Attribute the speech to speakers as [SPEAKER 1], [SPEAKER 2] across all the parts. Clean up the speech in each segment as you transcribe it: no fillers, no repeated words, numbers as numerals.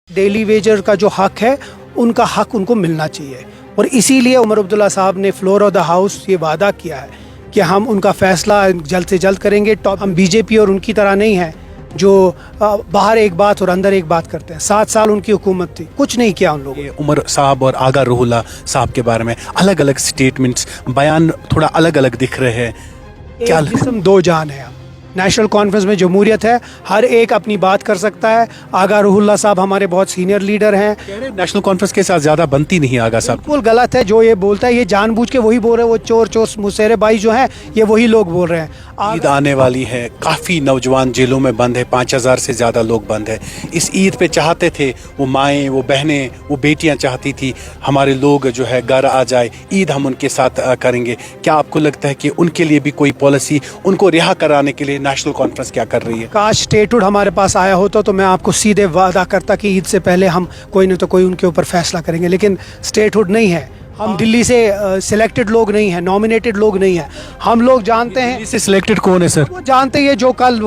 [SPEAKER 1] Daily Vaser का जो हक है उनका हक उनको मिलना चाहिए और इसीलिए उमर अब्दुल्ला साहब ने फ्लोर ऑफ द हाउस ये वादा किया है कि हम उनका फैसला जल्द से जल्द करेंगे। टॉप हम बीजेपी और उनकी तरह नहीं है जो बाहर एक बात और अंदर एक बात करते हैं। 7 साल उनकी हुकूमत थी, कुछ नहीं किया उन लोगों ने।
[SPEAKER 2] उमर साहब और आगा रूहुल्लाह साहब के बारे में अलग अलग स्टेटमेंट्स बयान थोड़ा अलग अलग दिख रहे हैं। क्या
[SPEAKER 1] जिस्म दो जान है। नेशनल कॉन्फ्रेंस में जमहूरियत है, हर एक अपनी बात कर सकता है। आगा रूहुल्लाह साहब हमारे बहुत सीनियर लीडर हैं।
[SPEAKER 2] नेशनल कॉन्फ्रेंस के साथ ज़्यादा बनती नहीं आगा साहब।
[SPEAKER 1] बिल्कुल गलत है जो ये बोलता है, ये जानबूझ के वही बोल रहे हैं। वो चोर चोर मुसेरे भाई जो हैं ये वही लोग बोल रहे हैं।
[SPEAKER 2] ईद आने वाली है, काफ़ी नौजवान जेलों में बंद है, 5000 से ज़्यादा लोग बंद है। इस ईद पे चाहते थे वो माएँ, वो बहनें, वो बेटियाँ चाहती थी हमारे लोग जो है घर आ जाए, ईद हम उनके साथ करेंगे। क्या आपको लगता है कि उनके लिए भी कोई पॉलिसी, उनको रिहा कराने के लिए नेशनल कॉन्फ्रेंस क्या कर रही है?
[SPEAKER 1] काश स्टेटहुड हमारे पास आया होता तो मैं आपको सीधे वादा करता कि ईद से पहले हम कोई न तो कोई उनके ऊपर फैसला करेंगे, लेकिन स्टेटहुड नहीं है। हम दिल्ली से सिलेक्टेड लोग नहीं हैं, नॉमिनेटेड लोग नहीं हैं। हम लोग जानते हैं
[SPEAKER 2] इससे सिलेक्टेड कौन है सर?
[SPEAKER 1] वो जानते हैं जो कल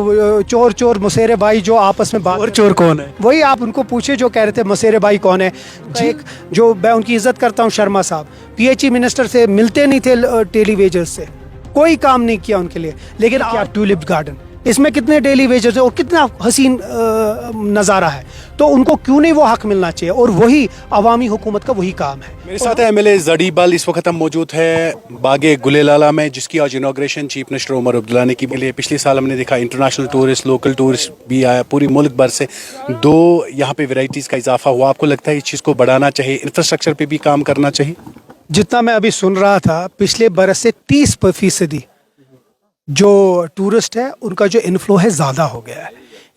[SPEAKER 1] चोर चोर मुसेरे भाई जो आपस में बात,
[SPEAKER 2] और चोर कौन है?
[SPEAKER 1] वही आप उनको पूछे जो कह रहे थे मुसेरे भाई कौन है। एक जो मैं उनकी इज्जत करता हूँ, शर्मा साहब, पीएचई मिनिस्टर से मिलते नहीं थे, डेली वेजर्स से कोई काम नहीं किया उनके लिए। लेकिन क्या ट्यूलिप गार्डन, इसमें कितने डेली वेजर्स है और कितना हसीन नज़ारा है, तो उनको क्यों नहीं वो हक मिलना चाहिए? और वही अवामी हुकूमत का वही काम है।
[SPEAKER 2] मेरे साथ है एमएलए जडीबल। इस वक्त हम मौजूद है बागे गुलेलाला में, जिसकी आज inauguration chief minister Omar Abdullah ने की। पिछले साल हमने देखा इंटरनेशनल टूरिस्ट, लोकल टूरिस्ट भी आया पूरी मुल्क भर से। 2 यहाँ पे वैरायटीज़ का इजाफा हुआ। आपको लगता है इस चीज़ को बढ़ाना चाहिए, इंफ्रास्ट्रक्चर पे भी काम करना चाहिए?
[SPEAKER 1] जितना मैं अभी सुन रहा था, पिछले बरस से 30% जो टूरिस्ट है उनका जो इन्फ्लो है ज़्यादा हो गया है।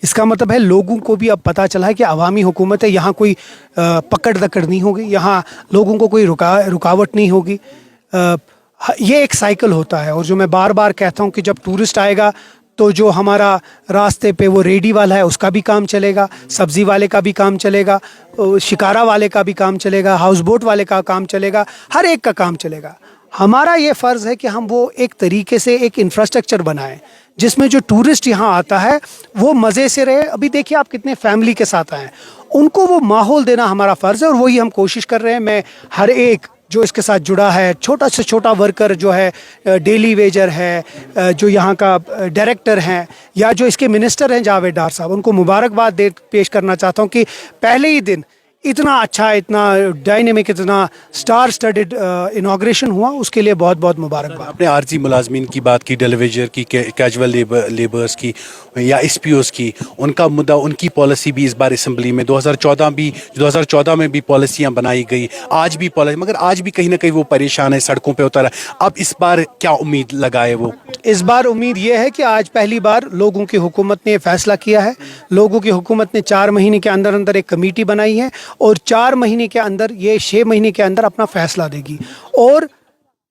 [SPEAKER 1] इसका मतलब है लोगों को भी अब पता चला है कि अवामी हुकूमत है, यहाँ कोई पकड़ दकड़ नहीं होगी, यहाँ लोगों को कोई रुकावट नहीं होगी। ये एक साइकिल होता है। और जो मैं बार बार कहता हूँ कि जब टूरिस्ट आएगा तो जो हमारा रास्ते पे वो रेडी वाला है उसका भी काम चलेगा, सब्ज़ी वाले का भी काम चलेगा, शिकारा वाले का भी काम चलेगा, हाउस बोट वाले का काम चलेगा, हर एक का काम चलेगा। हमारा ये फ़र्ज़ है कि हम वो एक तरीके से एक इंफ्रास्ट्रक्चर बनाएं जिसमें जो टूरिस्ट यहाँ आता है वो मज़े से रहे। अभी देखिए आप कितने फैमिली के साथ आए हैं, उनको वो माहौल देना हमारा फ़र्ज़ है और वही हम कोशिश कर रहे हैं। मैं हर एक जो इसके साथ जुड़ा है, छोटा से छोटा वर्कर जो है, डेली वेजर है, जो यहाँ का डायरेक्टर हैं या जो इसके मिनिस्टर हैं जावेद डार साहब, उनको मुबारकबाद पेश करना चाहता हूँ कि पहले ही दिन इतना अच्छा, इतना डायनेमिक, इतना स्टार स्टडेड इनॉग्रेशन हुआ, उसके लिए बहुत बहुत मुबारकबाद।
[SPEAKER 2] आपने आरजी मुलाजमीन की बात की, डेलीवेजर की, कैजुअल लेबर्स की या एसपीओस की, उनका मुद्दा, उनकी पॉलिसी भी इस बार असम्बली में 2014 में भी पॉलिसियाँ बनाई गई, आज भी पॉलिसी, मगर आज भी कहीं ना कहीं वो परेशान है, सड़कों पर उतरा। अब इस बार क्या उम्मीद लगाए वो?
[SPEAKER 1] इस बार उम्मीद ये है कि आज पहली बार लोगों की हुकूमत ने फैसला किया है। लोगों की हुकूमत ने 4 महीने के अंदर अंदर एक कमेटी बनाई है और 4 महीने के अंदर, ये 6 महीने के अंदर अपना फैसला देगी। और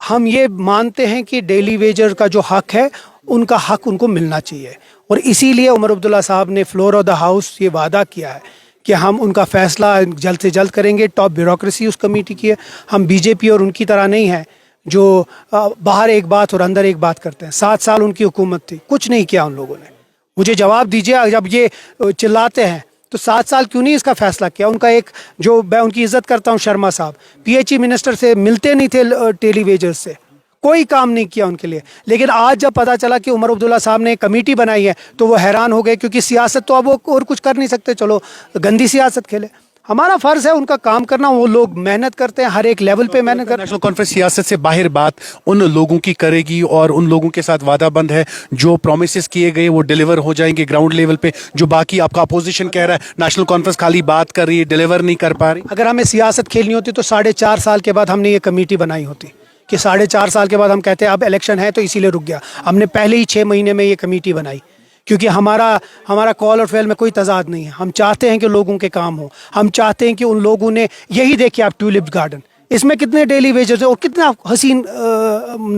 [SPEAKER 1] हम ये मानते हैं कि डेली वेजर का जो हक है उनका हक उनको मिलना चाहिए और इसीलिए उमर अब्दुल्ला साहब ने फ्लोर ऑफ द हाउस ये वादा किया है कि हम उनका फैसला जल्द से जल्द करेंगे। टॉप ब्यूरोक्रेसी उस कमेटी की है। हम बीजेपी और उनकी तरह नहीं है जो बाहर एक बात और अंदर एक बात करते हैं। 7 साल उनकी हुकूमत थी, कुछ नहीं किया उन लोगों ने। मुझे जवाब दीजिए, जब ये चिल्लाते हैं तो 7 साल क्यों नहीं इसका फैसला किया? उनका एक जो मैं उनकी इज्जत करता हूँ, शर्मा साहब, पीएचई मिनिस्टर से मिलते नहीं थे, डेली वेजर्स से कोई काम नहीं किया उनके लिए। लेकिन आज जब पता चला कि उमर अब्दुल्ला साहब ने कमेटी बनाई है तो वो हैरान हो गए, क्योंकि सियासत तो अब वो और कुछ कर नहीं सकते, चलो गंदी सियासत खेले। हमारा फ़र्ज़ है उनका काम करना। वो लोग मेहनत करते हैं, हर एक लेवल पे मेहनत करते हैं।
[SPEAKER 2] नेशनल कॉन्फ्रेंस सियासत से बाहर बात उन लोगों की करेगी और उन लोगों के साथ वादा बंद है जो प्रोमिस किए गए वो डिलीवर हो जाएंगे ग्राउंड लेवल पे। जो बाकी आपका अपोजिशन कह रहा है नेशनल कॉन्फ्रेंस खाली बात कर रही है, डिलीवर नहीं कर पा रही।
[SPEAKER 1] अगर हमें सियासत खेलनी होती तो 4.5 साल के बाद हमने ये कमेटी बनाई होती कि 4.5 साल के बाद हम कहते हैं अब इलेक्शन है तो इसीलिए रुक गया। हमने पहले ही 6 महीने में ये कमेटी बनाई, क्योंकि हमारा कॉल और फेल में कोई तजाद नहीं है। हम चाहते हैं कि लोगों के काम हो, हम चाहते हैं कि उन लोगों ने, यही देखिए आप ट्यूलिप गार्डन, इसमें कितने डेली वेजर्स है और कितना हसीन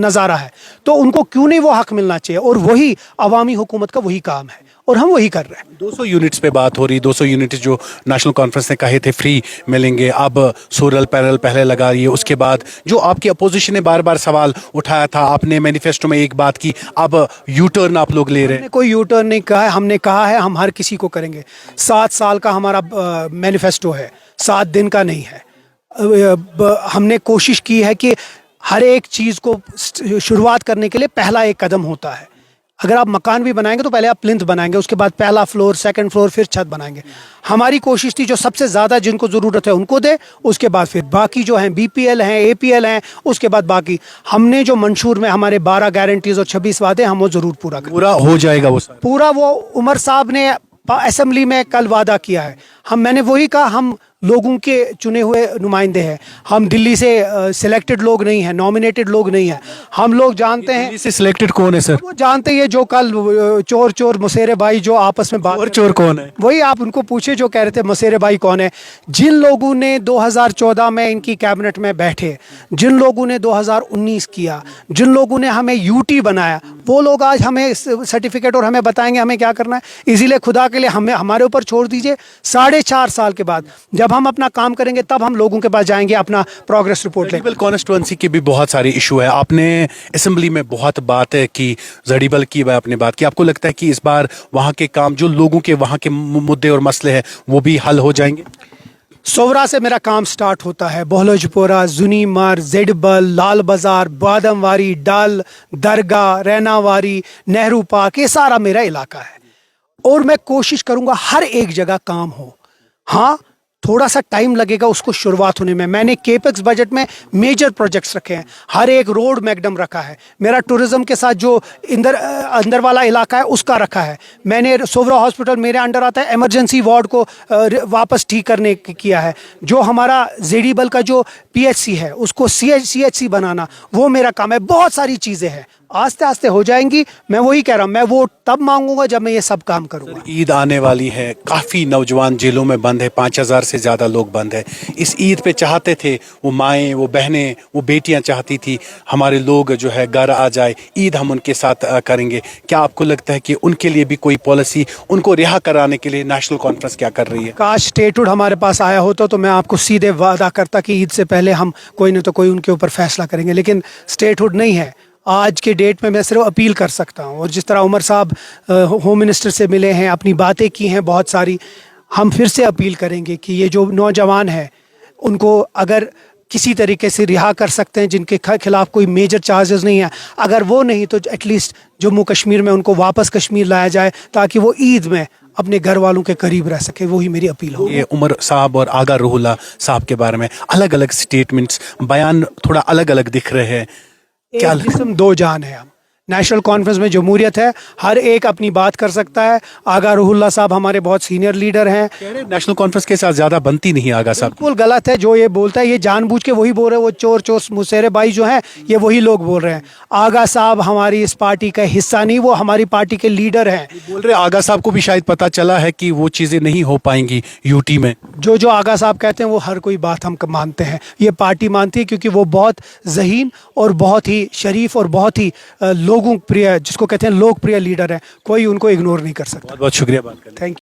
[SPEAKER 1] नज़ारा है, तो उनको क्यों नहीं वो हक मिलना चाहिए? और वही अवामी हुकूमत का वही काम है और हम वही कर रहे हैं।
[SPEAKER 2] 200 यूनिट्स पे बात हो रही, 200 यूनिट जो नेशनल कॉन्फ्रेंस ने कहे थे फ्री मिलेंगे, अब सोलर पैनल पहले लगा रही है। उसके बाद जो आपकी अपोजिशन ने बार बार सवाल उठाया था, आपने मैनिफेस्टो में एक बात की, अब यू टर्न आप लोग ले रहे हैं।
[SPEAKER 1] हमने कोई यू टर्न नहीं कहा है, हमने कहा है हम हर किसी को करेंगे। 7 साल का हमारा मैनिफेस्टो है, 7 दिन का नहीं है। हमने कोशिश की है कि हर एक चीज़ को शुरुआत करने के लिए पहला एक कदम होता है। अगर आप मकान भी बनाएंगे तो पहले आप प्लिंथ बनाएंगे, उसके बाद पहला फ्लोर, सेकंड फ्लोर, फिर छत बनाएंगे। हमारी कोशिश थी जो सबसे ज़्यादा जिनको ज़रूरत है उनको दे, उसके बाद फिर बाकी जो हैं बीपीएल हैं, एपीएल हैं, उसके बाद बाकी। हमने जो मंशूर में हमारे 12 गारंटीज और 26 वादे, हम वो ज़रूर पूरा करें।
[SPEAKER 2] पूरा हो जाएगा वो सारा?
[SPEAKER 1] पूरा वो उमर साहब ने असेंबली में कल वादा किया है। मैंने वही कहा, हम लोगों के चुने हुए नुमाइंदे हैं। हम दिल्ली से सिलेक्टेड लोग नहीं हैं, नॉमिनेटेड लोग नहीं हैं। हम लोग जानते हैं
[SPEAKER 2] दिल्ली से सिलेक्टेड कौन है सर?
[SPEAKER 1] वो जानते हैं जो कल चोर चोर मुसेरे भाई जो आपस में बात,
[SPEAKER 2] और चोर कौन है?
[SPEAKER 1] वही आप उनको पूछे जो कह रहे थे मुसेरे भाई कौन है। जिन लोगों ने 2014 में इनकी कैबिनेट में बैठे, जिन लोगों ने 2019 किया, जिन लोगों ने हमें यूटी बनाया, वो लोग आज हमें सर्टिफिकेट और हमें बताएंगे हमें क्या करना है। इसीलिए खुदा के लिए हमें हमारे ऊपर छोड़ दीजिए। 4.5 साल के बाद जब हम अपना काम करेंगे तब हम लोगों के पास जाएंगे अपना प्रोग्रेस रिपोर्ट लेकर।
[SPEAKER 2] जडीबल कॉन्स्टिट्यूएंसी के भी बहुत सारे इशू है। आपने असेंबली में बहुत बात की, जडीबल की आपने बात की। आपको लगता है कि इस बार वहाँ के काम, जो लोगों के वहाँ के मुद्दे और मसले हैं, वो भी हल हो जाएंगे?
[SPEAKER 1] सोवरा से मेरा काम स्टार्ट होता है। बोहलजपोरा, जुनीमर, जेडबल, लाल बाजार, बादमवारी, डल, दरगाह, रैनावारी, नेहरू पार्क, ये सारा मेरा इलाका है और मैं कोशिश करूंगा हर एक जगह काम हो। हाँ, थोड़ा सा टाइम लगेगा उसको शुरुआत होने में। मैंने केपेक्स बजट में मेजर प्रोजेक्ट्स रखे हैं, हर एक रोड मैगडम रखा है। मेरा टूरिज्म के साथ जो अंदर वाला इलाका है उसका रखा है। मैंने सोवरा हॉस्पिटल मेरे अंडर आता है, इमरजेंसी वार्ड को वापस ठीक करने किया है। जो हमारा जेडीबल का जो पीएचसी है उसको सीएचसी बनाना, वो मेरा काम है। बहुत सारी चीज़ें हैं, आस्ते आस्ते हो जाएंगी। मैं वही कह रहा हूँ, मैं वो तब मांगूंगा जब मैं ये सब काम करूंगा।
[SPEAKER 2] ईद आने वाली है, काफ़ी नौजवान जेलों में बंद है, 5000 से ज़्यादा लोग बंद है। इस ईद पे चाहते थे वो माएँ, वो बहनें, वो बेटियां चाहती थी हमारे लोग जो है घर आ जाए, ईद हम उनके साथ करेंगे। क्या आपको लगता है कि उनके लिए भी कोई पॉलिसी, उनको रिहा कराने के लिए नेशनल कॉन्फ्रेंस क्या कर रही है?
[SPEAKER 1] काश स्टेटहुड हमारे पास आया होता तो मैं आपको सीधे वादा करता कि ईद से पहले हम कोई न तो कोई उनके ऊपर फैसला करेंगे, लेकिन स्टेटहुड नहीं है। आज के डेट में मैं सिर्फ अपील कर सकता हूँ। और जिस तरह उमर साहब होम मिनिस्टर से मिले हैं, अपनी बातें की हैं बहुत सारी, हम फिर से अपील करेंगे कि ये जो नौजवान है उनको अगर किसी तरीके से रिहा कर सकते हैं, जिनके खिलाफ कोई मेजर चार्जेस नहीं है, अगर वो नहीं तो एटलीस्ट जम्मू कश्मीर में उनको वापस कश्मीर लाया जाए ताकि वो ईद में अपने घर वालों के करीब रह सके। वही मेरी अपील होगी।
[SPEAKER 2] ये उमर साहब और आगा रूहुल्लाह साहब के बारे में अलग अलग स्टेटमेंट्स, बयान थोड़ा अलग अलग दिख रहे हैं। क्या
[SPEAKER 1] एक जिस्म दो जान है। हम नेशनल कॉन्फ्रेंस में जमहूरियत है, हर एक अपनी बात कर सकता है। आगा रूहुल्लाह साहब हमारे बहुत सीनियर लीडर हैं।
[SPEAKER 2] नेशनल कॉन्फ्रेंस के साथ ज़्यादा बनती नहीं आगा साहब।
[SPEAKER 1] बिल्कुल गलत है जो ये बोलता है, ये जानबूझ के वही बोल रहे हैं। वो चोर चोर मुसेरे भाई जो हैं ये वही लोग बोल रहे हैं। आगा साहब हमारी इस पार्टी का हिस्सा नहीं, वो हमारी पार्टी के लीडर हैं।
[SPEAKER 2] बोल रहे आगा साहब को भी शायद पता चला है कि वो चीज़ें नहीं हो पाएंगी यूटी में।
[SPEAKER 1] जो आगा साहब कहते हैं वो हर कोई बात हम मानते हैं, ये पार्टी मानती है, क्योंकि वो बहुत ज़हीन और बहुत ही शरीफ और बहुत ही लोगों प्रिय, जिसको कहते हैं लोकप्रिय लीडर है। कोई उनको इग्नोर नहीं कर सकता।
[SPEAKER 2] बहुत बहुत शुक्रिया बात करने के लिए।
[SPEAKER 1] Thank you.